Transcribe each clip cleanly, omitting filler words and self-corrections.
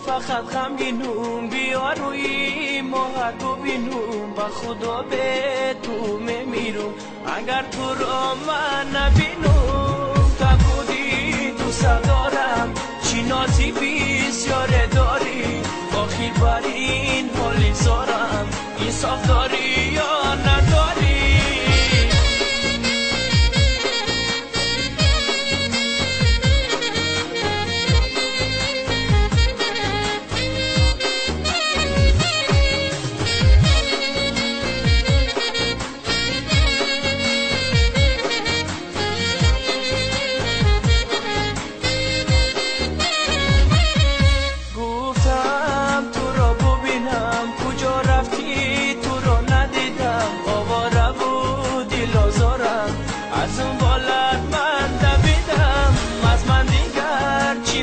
فقط غمگینم بیا روی ماه رو بینم با خدا به تو میمیرم اگر تو را من نبینم تا بودی دوست دارم چی نازی بسیار داری آخر بر این حالی زارم انصاف داری یا نداری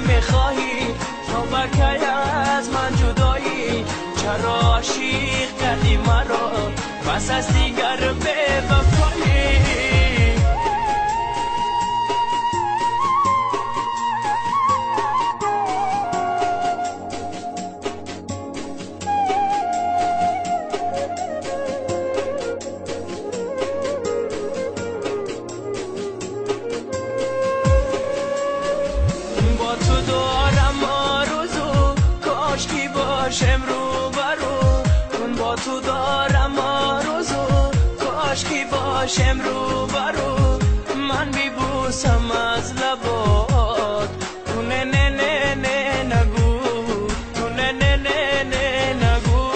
میخواهی تا بکی از من جدایی چرا عاشق کردی مرا پس از دیگر به وفایی امرو برو کن با تو دارم آرزو کاش کی باشم رو برو من بیبوسم از لبات تو نه نه نه نه نگو تو نه نه نه نه نگو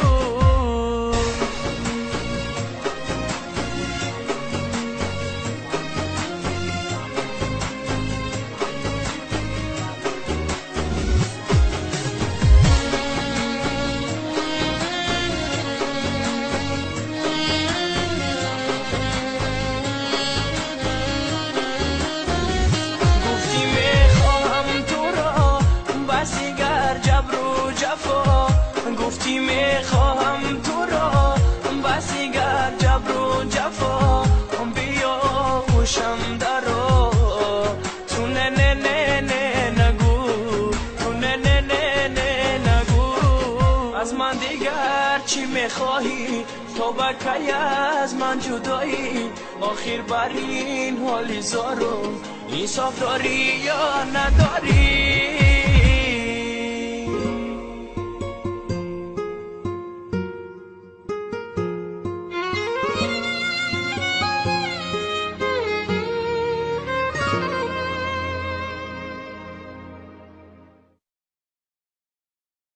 گفتی میخواهم تو را بسی گر جبر و جفا بیا خوشم درا تو نه نه نه نه نگو تو نه نه نه نه نگو از من دیگر چی میخواهی تو بکی از من جدایی آخر بر این حالی زارم انصاف داری یا نداری